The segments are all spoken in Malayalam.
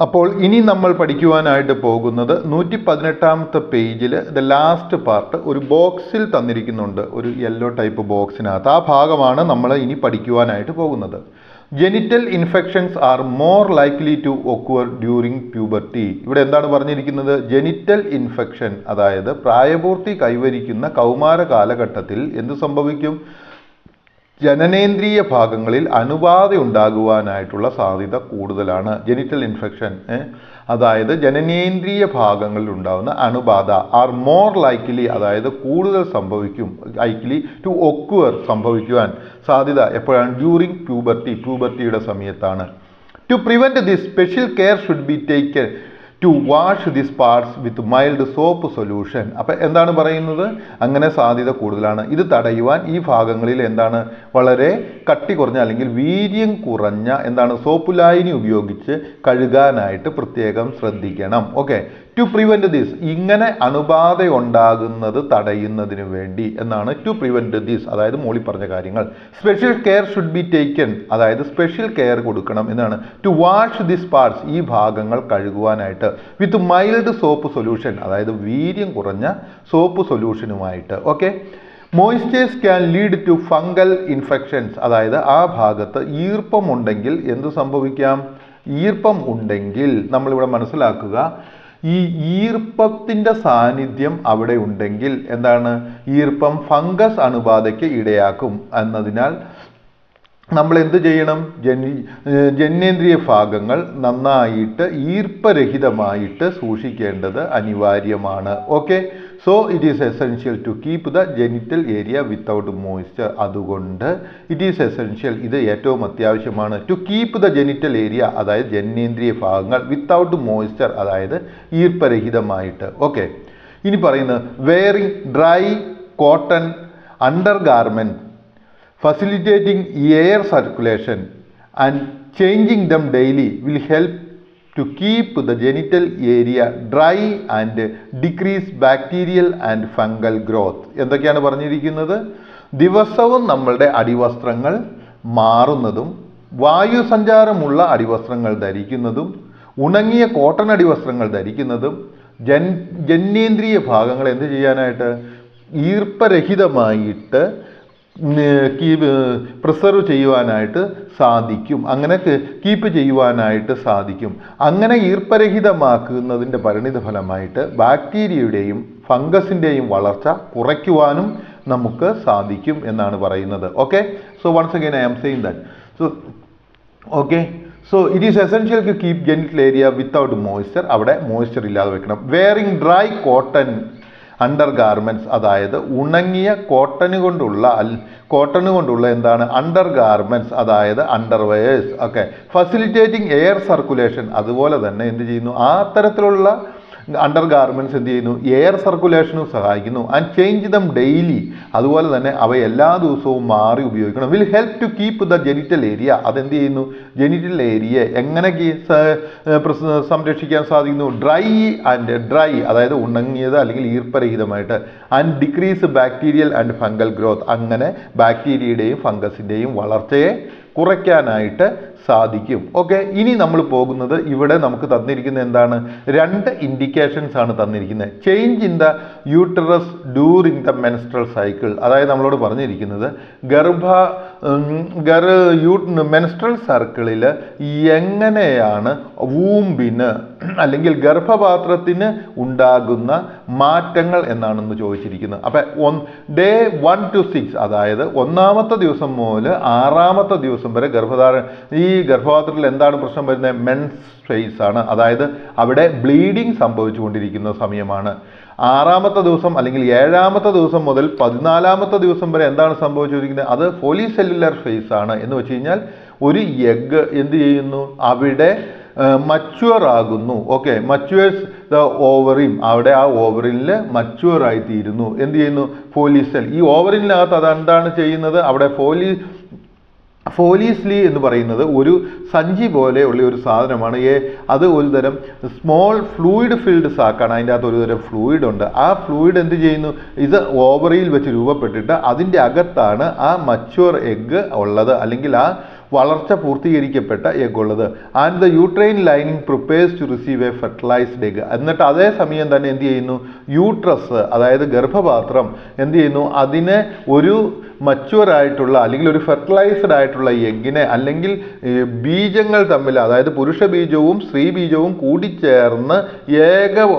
അപ്പോൾ ഇനി നമ്മൾ പഠിക്കുവാനായിട്ട് പോകുന്നത് 118ാമത്തെ പേജിൽ ദ ലാസ്റ്റ് പാർട്ട് ഒരു ബോക്സിൽ തന്നിരിക്കുന്നുണ്ട്, ഒരു യെല്ലോ ടൈപ്പ് ബോക്സിനകത്ത്. ആ ഭാഗമാണ് നമ്മൾ ഇനി പഠിക്കുവാനായിട്ട് പോകുന്നത്. Genital infections are more likely to occur during puberty. ഇവിടെ എന്താണ് പറഞ്ഞിരിക്കുന്നത്? ജെനിറ്റൽ ഇൻഫെക്ഷൻ, അതായത് പ്രായപൂർത്തി കൈവരിക്കുന്ന കൗമാര കാലഘട്ടത്തിൽ എന്ത് സംഭവിക്കും? ജനനേന്ദ്രിയ ഭാഗങ്ങളിൽ അണുബാധ ഉണ്ടാകുവാനായിട്ടുള്ള സാധ്യത കൂടുതലാണ്. ജെനിറ്റൽ ഇൻഫെക്ഷൻ, അതായത് ജനനേന്ദ്രിയ ഭാഗങ്ങളിൽ ഉണ്ടാകുന്ന അണുബാധ ആർ മോർ ലൈക്ലി, അതായത് കൂടുതൽ സംഭവിക്കും, ലൈക്ലി ടു ഒക്വർ സംഭവിക്കുവാൻ സാധ്യത എപ്പോഴാണ്? ഡ്യൂറിങ് പ്യൂബർട്ടിയുടെ സമയത്താണ്. To prevent this special care should be taken to wash this parts with mild soap solution. അപ്പം എന്താണ് പറയുന്നത്? അങ്ങനെ സാധ്യത കൂടുതലാണ്. ഇത് തടയുവാൻ ഈ ഭാഗങ്ങളിൽ എന്താണ് വളരെ കട്ടി കുറഞ്ഞ അല്ലെങ്കിൽ വീര്യം കുറഞ്ഞ സോപ്പ് ലായനി ഉപയോഗിച്ച് കഴുകാനായിട്ട് പ്രത്യേകം ശ്രദ്ധിക്കണം. ഓക്കെ, ടു പ്രിവെൻറ്റ് ദിസ്, ഇങ്ങനെ അണുബാധ ഉണ്ടാകുന്നത് തടയുന്നതിന് വേണ്ടി എന്നാണ് ടു പ്രിവെൻറ്റ് ദിസ്, അതായത് മോളി പറഞ്ഞ കാര്യങ്ങൾ. Special care should be taken, അതായത് സ്പെഷ്യൽ കെയർ കൊടുക്കണം എന്നാണ്. ടു വാഷ് ദിസ് പാർട്സ്, ഈ ഭാഗങ്ങൾ കഴുകുവാനായിട്ട് വിത്ത് മൈൽഡ് സോപ്പ് സൊല്യൂഷൻ, അതായത് വീര്യം കുറഞ്ഞ സോപ്പ് സൊല്യൂഷനുമായിട്ട്. Okay, moistures can lead to fungal infections, അതായത് ആ ഭാഗത്ത് ഈർപ്പമുണ്ടെങ്കിൽ എന്ത് സംഭവിക്കാം? ഈർപ്പം ഉണ്ടെങ്കിൽ നമ്മളിവിടെ മനസ്സിലാക്കുക, ഈ ഈർപ്പത്തിൻ്റെ സാന്നിധ്യം അവിടെ ഉണ്ടെങ്കിൽ എന്താണ്? ഈർപ്പം ഫംഗസ് അണുബാധയ്ക്ക് ഇടയാക്കും എന്നതിനാൽ നമ്മൾ എന്ത് ചെയ്യണം? ജനനേന്ദ്രിയ ഭാഗങ്ങൾ നന്നായിട്ട് ഈർപ്പരഹിതമായിട്ട് സൂക്ഷിക്കേണ്ടത് അനിവാര്യമാണ്. Okay, so it is essential to keep the genital area without moisture. അതുകൊണ്ട് ഇറ്റ് ഈസ് എസെൻഷ്യൽ, ഇത് ഏറ്റവും അത്യാവശ്യമാണ്, to keep the genital area, അതായത് ജനനേന്ദ്രിയ ഭാഗങ്ങൾ വിത്തൗട്ട് മോയ്സ്ചർ, അതായത് ഈർപ്പരഹിതമായിട്ട്. ഓക്കെ, ഇനി പറയുന്നത് wearing dry cotton under garment facilitating air circulation and changing them daily will help to keep the genital area dry and decrease bacterial and fungal growth. എന്തൊക്കെയാണ് പറഞ്ഞിരിക്കുന്നത്? ദിവസവും നമ്മളുടെ അടിവസ്ത്രങ്ങൾ മാറുന്നതും വായുസഞ്ചാരമുള്ള അടിവസ്ത്രങ്ങൾ ധരിക്കുന്നതും ഉണങ്ങിയ കോട്ടൺ അടിവസ്ത്രങ്ങൾ ധരിക്കുന്നതും ജനനേന്ദ്രിയ ഭാഗങ്ങൾ എന്ത് ചെയ്യാനായിട്ട്? ഈർപ്പരഹിതമായിട്ട് പ്രിസർവ് ചെയ്യുവാനായിട്ട് സാധിക്കും, അങ്ങനെ കീപ്പ് ചെയ്യുവാനായിട്ട് സാധിക്കും. അങ്ങനെ ഈർപ്പരഹിതമാക്കുന്നതിൻ്റെ പരിണിത ഫലമായിട്ട് ബാക്ടീരിയയുടെയും ഫംഗസിൻ്റെയും വളർച്ച കുറയ്ക്കുവാനും നമുക്ക് സാധിക്കും എന്നാണ് പറയുന്നത്. Okay, so once again I am saying that. So okay, so it is essential to keep genital area without moisture, അവിടെ മോയ്സ്ചർ ഇല്ലാതെ വെക്കണം. Wearing dry cotton undergarments, അതായത് ഉണങ്ങിയ കോട്ടണ് കൊണ്ടുള്ള എന്താണ്? അണ്ടർ ഗാർമെൻറ്റ്സ്, അതായത് underwears. Okay, facilitating air circulation, അതുപോലെ തന്നെ എന്ത് ചെയ്യുന്നു? ആ തരത്തിലുള്ള അണ്ടർ ഗാർമെൻറ്റ്സ് എന്ത് ചെയ്യുന്നു? എയർ സർക്കുലേഷനും സഹായിക്കുന്നു. ആൻഡ് ചേഞ്ച് ദം ഡെയിലി, അതുപോലെ തന്നെ അവ എല്ലാ ദിവസവും മാറി ഉപയോഗിക്കണം. Will help to keep the genital area, അതെന്ത് ചെയ്യുന്നു? ജെനിറ്റൽ ഏരിയ എങ്ങനെ സംരക്ഷിക്കാൻ സാധിക്കുന്നു? ഡ്രൈ, അതായത് ഉണങ്ങിയത് അല്ലെങ്കിൽ ഈർപ്പരഹിതമായിട്ട്. And decrease bacterial and fungal growth, അങ്ങനെ ബാക്ടീരിയയുടെയും ഫംഗസിൻ്റെയും വളർച്ചയെ കുറയ്ക്കാനായിട്ട് സാധിക്കും. ഓക്കെ, ഇനി നമ്മൾ പോകുന്നത് ഇവിടെ നമുക്ക് തന്നിരിക്കുന്നത് എന്താണ്? 2 ഇൻഡിക്കേഷൻസ് ആണ് തന്നിരിക്കുന്നത്. Change in the uterus during the menstrual cycle, അതായത് നമ്മളോട് പറഞ്ഞിരിക്കുന്നത് മെൻസ്ട്രൽ സർക്കിളിൽ എങ്ങനെയാണ് വൂമ്പിന് അല്ലെങ്കിൽ ഗർഭപാത്രത്തിന് ഉണ്ടാകുന്ന മാറ്റങ്ങൾ എന്നാണെന്ന് ചോദിച്ചിരിക്കുന്നത്. അപ്പം ഡേ 1 to 6, അതായത് 1ാമത്തെ ദിവസം മുതൽ 6ാമത്തെ ദിവസം വരെ ഈ ഗർഭപാത്രത്തിൽ എന്താണ് പ്രശ്നം വരുന്നത്? മെൻസ് ഫേസ് ആണ്, അതായത് അവിടെ ബ്ലീഡിങ് സംഭവിച്ചുകൊണ്ടിരിക്കുന്ന സമയമാണ്. 6ാമത്തെ ദിവസം അല്ലെങ്കിൽ 7ാമത്തെ ദിവസം മുതൽ 14ാമത്തെ ദിവസം വരെ എന്താണ് സംഭവിച്ചുകൊണ്ടിരിക്കുന്നത്? അത് ഫോളിസെല്ലുലർ ഫേസ് ആണ്. എന്ന് വെച്ച് കഴിഞ്ഞാൽ ഒരു എഗ്ഗ് എന്ത് ചെയ്യുന്നു? അവിടെ മച്വർ ആകുന്നു. ഓക്കെ, മച്വേഴ്സ് ദ ഓവറിൻ, അവിടെ ആ ഓവറിനിൽ മച്വർ ആയിത്തീരുന്നു. എന്ത് ചെയ്യുന്നു? ഫോളിസെൽ. ഈ ഓവറിനകത്ത് അതെന്താണ് ചെയ്യുന്നത്? അവിടെ ഫോലീസ്ലി എന്ന് പറയുന്നത് ഒരു സഞ്ചി പോലെയുള്ള ഒരു സാധനമാണ്. അത് ഒരു തരം സ്മോൾ ഫ്ലൂയിഡ് ഫിൽഡ് സാക്കാണ്. അതിൻ്റെ അകത്ത് ഒരു തരം ഫ്ലൂയിഡ് ഉണ്ട്. ആ ഫ്ലൂയിഡ് എന്ത് ചെയ്യുന്നു? ഇത് ഓവറിയിൽ വെച്ച് രൂപപ്പെട്ടിട്ട് അതിൻ്റെ അകത്താണ് ആ മച്വർ എഗ്ഗ് ഉള്ളത്, അല്ലെങ്കിൽ ആ വളർച്ച പൂർത്തീകരിക്കപ്പെട്ട എഗ് ഉള്ളത്. And the uterine lining prepares to receive a fertilised egg. എന്നിട്ട് അതേ സമയം തന്നെ എന്ത് ചെയ്യുന്നു, യൂട്രസ് അതായത് ഗർഭപാത്രം എന്ത് ചെയ്യുന്നു, അതിനെ ഒരു മച്വർ ആയിട്ടുള്ള അല്ലെങ്കിൽ ഒരു ഫെർട്ടിലൈസ്ഡ് ആയിട്ടുള്ള എഗ്ഗിനെ അല്ലെങ്കിൽ ബീജങ്ങൾ തമ്മിൽ അതായത് പുരുഷ ബീജവും സ്ത്രീ ബീജവും കൂടിച്ചേർന്ന്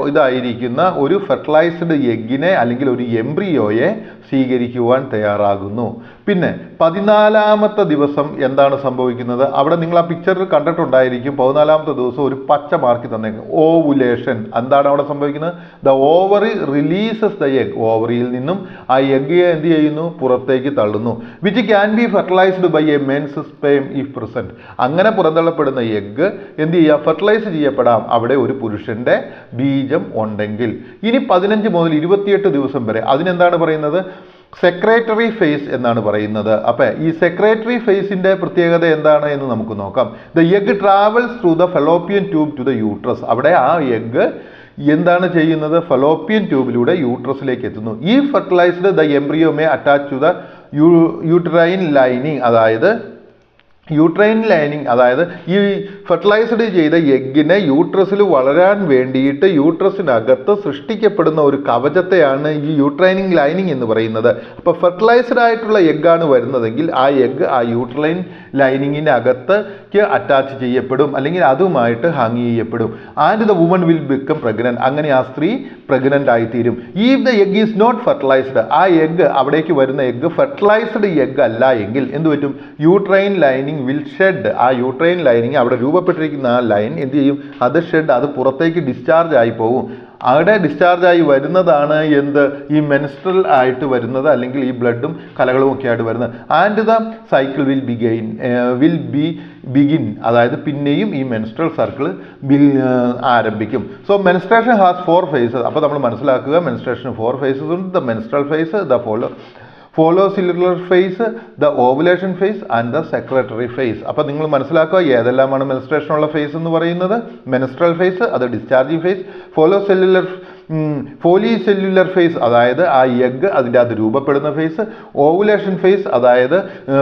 ഇതായിരിക്കുന്ന ഒരു ഫെർട്ടിലൈസ്ഡ് എഗ്ഗിനെ അല്ലെങ്കിൽ ഒരു എംബ്രിയോയെ സ്വീകരിക്കുവാൻ തയ്യാറാകുന്നു. പിന്നെ 14ാമത്തെ ദിവസം എന്താണ് സംഭവിക്കുന്നത്? അവിടെ നിങ്ങൾ ആ പിക്ചറിൽ കണ്ടിട്ടുണ്ടായിരിക്കും. 14ാമത്തെ ദിവസം ഒരു പച്ച മാർക്ക് തന്നേക്കും, ഓവുലേഷൻ. എന്താണ് അവിടെ സംഭവിക്കുന്നത്? The ovary releases the egg. ഓവറിയിൽ നിന്നും ആ എഗ് എന്ത് ചെയ്യുന്നു, പുറത്തേക്ക് തള്ളുന്നു. Which can be fertilised by a men's sperm if present. അങ്ങനെ പുറന്തള്ളപ്പെടുന്ന എഗ് എന്ത് ചെയ്യുക, ഫെർട്ടിലൈസ് ചെയ്യപ്പെടാം അവിടെ ഒരു പുരുഷന്റെ ബീജം ഉണ്ടെങ്കിൽ. ഇനി 15 മുതൽ 28 ദിവസം വരെ അതിനെന്താണ് പറയുന്നത്? സെക്രേറ്ററി ഫേസ് എന്നാണ് പറയുന്നത്. അപ്പം ഈ സെക്രേറ്ററി ഫേസിന്റെ പ്രത്യേകത എന്താണ് എന്ന് നമുക്ക് നോക്കാം. The egg travels through the fallopian tube to the uterus. അവിടെ ആ എഗ് എന്താണ് ചെയ്യുന്നത്, ഫെലോപ്പിയൻ ട്യൂബിലൂടെ യൂട്രസിലേക്ക് എത്തുന്നു. ഈ fertilised the embryo may attach to the uterine lining. അതായത് യൂട്രൈൻ ലൈനിങ് അതായത് ഈ ഫെർട്ടിലൈസ്ഡ് ചെയ്ത എഗ്ഗിനെ യൂട്രസിൽ വളരാൻ വേണ്ടിയിട്ട് യൂട്രസിനകത്ത് സൃഷ്ടിക്കപ്പെടുന്ന ഒരു കവചത്തെയാണ് ഈ യൂട്രൈനിങ് ലൈനിങ് എന്ന് പറയുന്നത്. അപ്പോൾ ഫെർട്ടിലൈസ്ഡ് ആയിട്ടുള്ള എഗ്ഗാണ് വരുന്നതെങ്കിൽ ആ എഗ്ഗ് ആ യൂട്രൈൻ ലൈനിങ്ങിനകത്തേക്ക് അറ്റാച്ച് ചെയ്യപ്പെടും അല്ലെങ്കിൽ അതുമായിട്ട് ഹാങ് ചെയ്യപ്പെടും. And the woman will become pregnant. അങ്ങനെ ആ സ്ത്രീ പ്രഗ്നന്റ് ആയിത്തീരും. If the egg is not fertilised, ആ എഗ്ഗ് അവിടേക്ക് വരുന്ന എഗ്ഗ് ഫെർട്ടിലൈസ്ഡ് എഗ്ഗ് അല്ല എങ്കിൽ എന്ത് പറ്റും, യൂട്രൈൻ ലൈനിങ് വിൽ ഷെഡ്. ആ യൂട്രൈൻ ലൈനിങ് അവിടെ രൂപപ്പെട്ടിരിക്കുന്ന ആ ലൈൻ എന്ത് ചെയ്യും, അത് ഷെഡ്, അത് പുറത്തേക്ക് ഡിസ്ചാർജ് ആയി പോകും. അവിടെ ഡിസ്ചാർജായി വരുന്നതാണ് എന്ത്, ഈ മെൻസ്ട്രൽ ആയിട്ട് വരുന്നത് അല്ലെങ്കിൽ ഈ ബ്ലഡും കലകളും ഒക്കെ ആയിട്ട് വരുന്നത്. And the cycle will begin. അതായത് പിന്നെയും ഈ മെൻസ്ട്രൽ സർക്കിൾ ആരംഭിക്കും. So menstruation has 4 phases. അപ്പോൾ നമ്മൾ മനസ്സിലാക്കുക, മെൻസ്ട്രേഷൻ 4 phases ഉണ്ട്. The menstrual phase, the follicular phase, the ovulation phase and the secretary phase. അപ്പോൾ നിങ്ങൾ മനസ്സിലാക്കുക ഏതെല്ലാമാണ് മെൻസ്ട്രേഷനുള്ള ഫേസ് എന്ന് പറയുന്നത്. മെൻസ്ട്രൽ ഫേസ് അത് ഡിസ്ചാർജിങ് ഫേസ്, ഫോളിസെല്ലുലർ ഫേസ് അതായത് ആ എഗ്ഗ് അതിൻ്റെ അത് രൂപപ്പെടുന്ന ഫേസ്, ഓവുലേഷൻ ഫേസ് അതായത്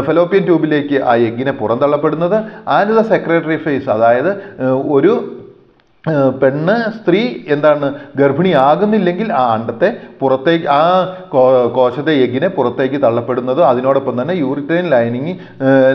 ഫെലോപ്പിയൻ ട്യൂബിലേക്ക് ആ എഗ്ഗിനെ പുറന്തള്ളപ്പെടുന്നത്, ആൻഡ് ദ സെക്രട്ടറി ഫേസ് അതായത് ഒരു സ്ത്രീ എന്താണ് ഗർഭിണിയാകുന്നില്ലെങ്കിൽ ആ അണ്ടത്തെ പുറത്തേക്ക് ആ കോശത്തെ എഗ്ഗിനെ പുറത്തേക്ക് തള്ളപ്പെടുന്നത്, അതിനോടൊപ്പം തന്നെ യൂറിറ്റൈൻ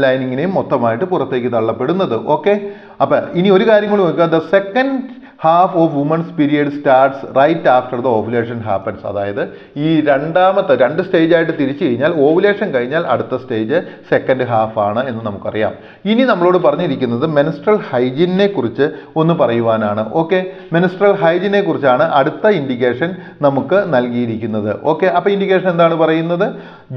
ലൈനിങ്ങിനെയും മൊത്തമായിട്ട് പുറത്തേക്ക് തള്ളപ്പെടുന്നത്. ഓക്കെ, അപ്പം ഇനി ഒരു കാര്യം കൂടി നോക്കുക. The second half of woman's period starts right after the ovulation happens. അതായത് ഈ രണ്ട് സ്റ്റേജായിട്ട് തിരിച്ചു കഴിഞ്ഞാൽ ഓവുലേഷൻ കഴിഞ്ഞാൽ അടുത്ത സ്റ്റേജ് സെക്കൻഡ് ഹാഫ് ആണ് എന്ന് നമുക്കറിയാം. ഇനി നമ്മളോട് പറഞ്ഞിരിക്കുന്നത് മെൻസ്ട്രൽ ഹൈജീനെ കുറിച്ച് ഒന്ന് പറയുവാനാണ്. ഓക്കെ, മെൻസ്ട്രൽ ഹൈജീനെ കുറിച്ചാണ് അടുത്ത ഇൻഡിക്കേഷൻ നമുക്ക് നൽകിയിരിക്കുന്നത്. ഓക്കെ, അപ്പോൾ ഇൻഡിക്കേഷൻ എന്താണ് പറയുന്നത്?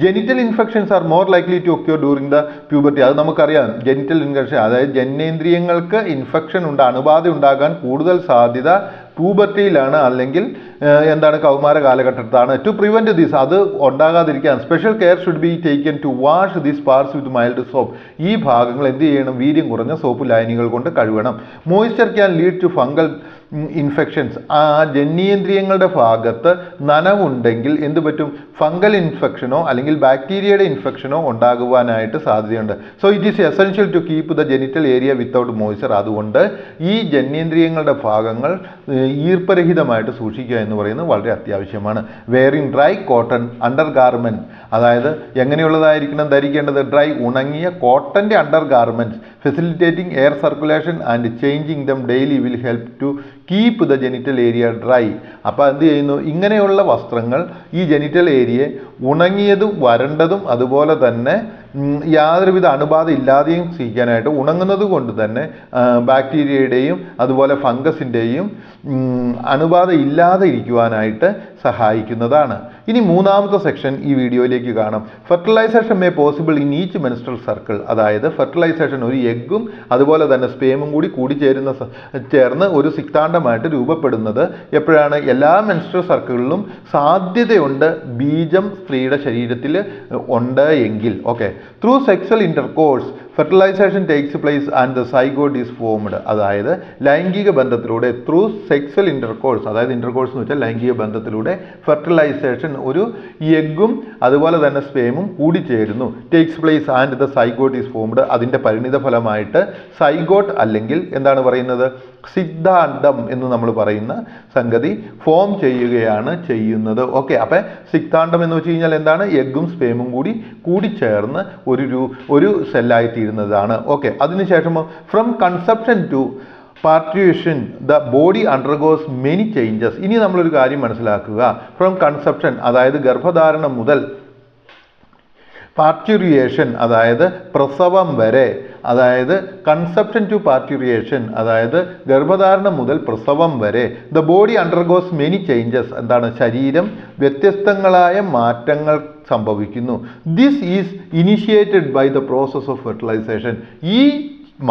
Genital infections are more likely to occur during the puberty. അത് നമുക്കറിയാം. ജെനിറ്റൽ ഇൻഫെക്ഷൻ അതായത് ജനനേന്ദ്രിയങ്ങൾക്ക് ഇൻഫെക്ഷൻ അണുബാധ ഉണ്ടാകാൻ കൂടുതൽ സാധ്യത പ്യൂബർട്ടിയിലാണ് അല്ലെങ്കിൽ കൗമാര കാലഘട്ടത്താണ്. ടു പ്രിവെന്റ് ദിസ്, അത് ഉണ്ടാകാതിരിക്കാൻ special care should be taken to wash these parts with mild soap. ഈ ഭാഗങ്ങൾ എന്ത് ചെയ്യണം, വീര്യം കുറഞ്ഞ സോപ്പ് ലായനികൾ കൊണ്ട് കഴുകണം. Moisture can lead to fungal infections. ആ ജനനേന്ദ്രിയങ്ങളുടെ ഭാഗത്ത് നനവുണ്ടെങ്കിൽ എന്ത് പറ്റും, ഫംഗൽ ഇൻഫെക്ഷനോ അല്ലെങ്കിൽ ബാക്ടീരിയയുടെ ഇൻഫെക്ഷനോ ഉണ്ടാകുവാനായിട്ട് സാധ്യതയുണ്ട്. So it is essential to keep the genital area without moisture. അതുകൊണ്ട് ഈ ജനനേന്ദ്രിയങ്ങളുടെ ഭാഗങ്ങൾ ഈർപ്പരഹിതമായിട്ട് സൂക്ഷിക്കുക എന്ന് പറയുന്നത് വളരെ അത്യാവശ്യമാണ്. Wearing dry cotton undergarment, അതായത് എങ്ങനെയുള്ളതായിരിക്കണം ധരിക്കേണ്ടത്, ഡ്രൈ ഉണങ്ങിയ കോട്ടൻ്റെ undergarments. Facilitating air circulation and changing them daily will help to keep the genital area dry. അപ്പോൾ എന്ത് ചെയ്യുന്നു, ഇങ്ങനെയുള്ള വസ്ത്രങ്ങൾ ഈ ജെനിറ്റൽ ഏരിയയെ ഉണങ്ങിയതും വരണ്ടതും അതുപോലെ തന്നെ യാതൊരുവിധ അണുബാധ ഇല്ലാതെയും സൂക്ഷിക്കാനായിട്ട് ഉണങ്ങുന്നത് കൊണ്ട് തന്നെ ബാക്ടീരിയയുടെയും അതുപോലെ ഫംഗസിൻ്റെയും അണുബാധ ഇല്ലാതെ ഇരിക്കുവാനായിട്ട് സഹായിക്കുന്നതാണ്. ഇനി മൂന്നാമത്തെ സെക്ഷൻ ഈ വീഡിയോയിലേക്ക് കാണാം. Fertilisation may possible in each menstrual circle. അതായത് ഫെർട്ടിലൈസേഷൻ ഒരു എഗ്ഗും അതുപോലെ തന്നെ സ്പേമും കൂടി ചേർന്ന് ഒരു സിക്താണ്ഡമായിട്ട് രൂപപ്പെടുന്നത് എപ്പോഴാണ്? എല്ലാ മെൻസ്ട്രൽ സർക്കിളിലും സാധ്യതയുണ്ട് ബീജം സ്ത്രീയുടെ ശരീരത്തിൽ ഉണ്ട് എങ്കിൽ. Okay, through sexual intercourse fertilisation takes place and the zygote is formed. അതായത് ലൈംഗിക ബന്ധത്തിലൂടെ ത്രൂ സെക്സ്വൽ ഇൻ്റർകോഴ്സ്, അതായത് ഇൻ്റർകോഴ്സ് എന്ന് വെച്ചാൽ ലൈംഗിക ബന്ധത്തിലൂടെ ഫെർട്ടിലൈസേഷൻ ഒരു എഗ്ഗും അതുപോലെ തന്നെ സ്പേമും കൂടിച്ചേരുന്നു. Takes place and the zygote is formed. അതിൻ്റെ പരിണിത ഫലമായിട്ട് സൈഗോട്ട് അല്ലെങ്കിൽ എന്താണ് പറയുന്നത്, സിദ്ധാന്തം എന്ന് നമ്മൾ പറയുന്ന സംഗതി ഫോം ചെയ്യുകയാണ് ചെയ്യുന്നത്. ഓക്കെ, അപ്പം സിദ്ധാന്തം എന്ന് വെച്ച് കഴിഞ്ഞാൽ എന്താണ്, എഗ്ഗും സ്പേമും കൂടി ചേർന്ന് ഒരു സെല്ലായിത്തീരുന്നതാണ്. ഓക്കെ, അതിനുശേഷം from conception to parturition the body undergoes many changes. ഇനി നമ്മളൊരു കാര്യം മനസ്സിലാക്കുക, ഫ്രം കൺസെപ്ഷൻ അതായത് ഗർഭധാരണം മുതൽ പാർട്യൂറിയേഷൻ അതായത് പ്രസവം വരെ, അതായത് കൺസെപ്ഷൻ ടു പാർട്യൂറിയേഷൻ അതായത് ഗർഭധാരണം മുതൽ പ്രസവം വരെ, the body undergoes many changes. എന്താണ്, ശരീരം വ്യത്യസ്തങ്ങളായ മാറ്റങ്ങൾ സംഭവിക്കുന്നു. This is initiated by the process of fertilisation. ഈ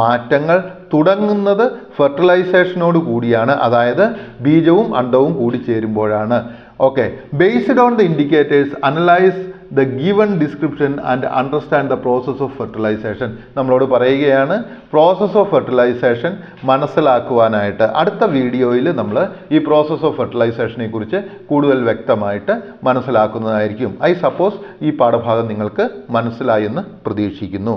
മാറ്റങ്ങൾ തുടങ്ങുന്നത് ഫെർട്ടിലൈസേഷനോട് കൂടിയാണ്, അതായത് ബീജവും അണ്ഡവും കൂടി ചേരുമ്പോഴാണ്. Okay, based on the indicators analyse the given description and understand the process of fertilisation. നമ്മളോട് പറയുകയാണ് പ്രോസസ് ഓഫ് ഫെർട്ടിലൈസേഷൻ മനസ്സിലാക്കുവാനായിട്ട്. അടുത്ത വീഡിയോയിൽ നമ്മൾ ഈ പ്രോസസ് ഓഫ് ഫെർട്ടിലൈസേഷനെ കുറിച്ച് കൂടുതൽ വ്യക്തമായിട്ട് മനസ്സിലാക്കുന്നതായിരിക്കും. ഐ സപ്പോസ് ഈ പാഠഭാഗം നിങ്ങൾക്ക് മനസ്സിലായെന്ന് പ്രതീക്ഷിക്കുന്നു.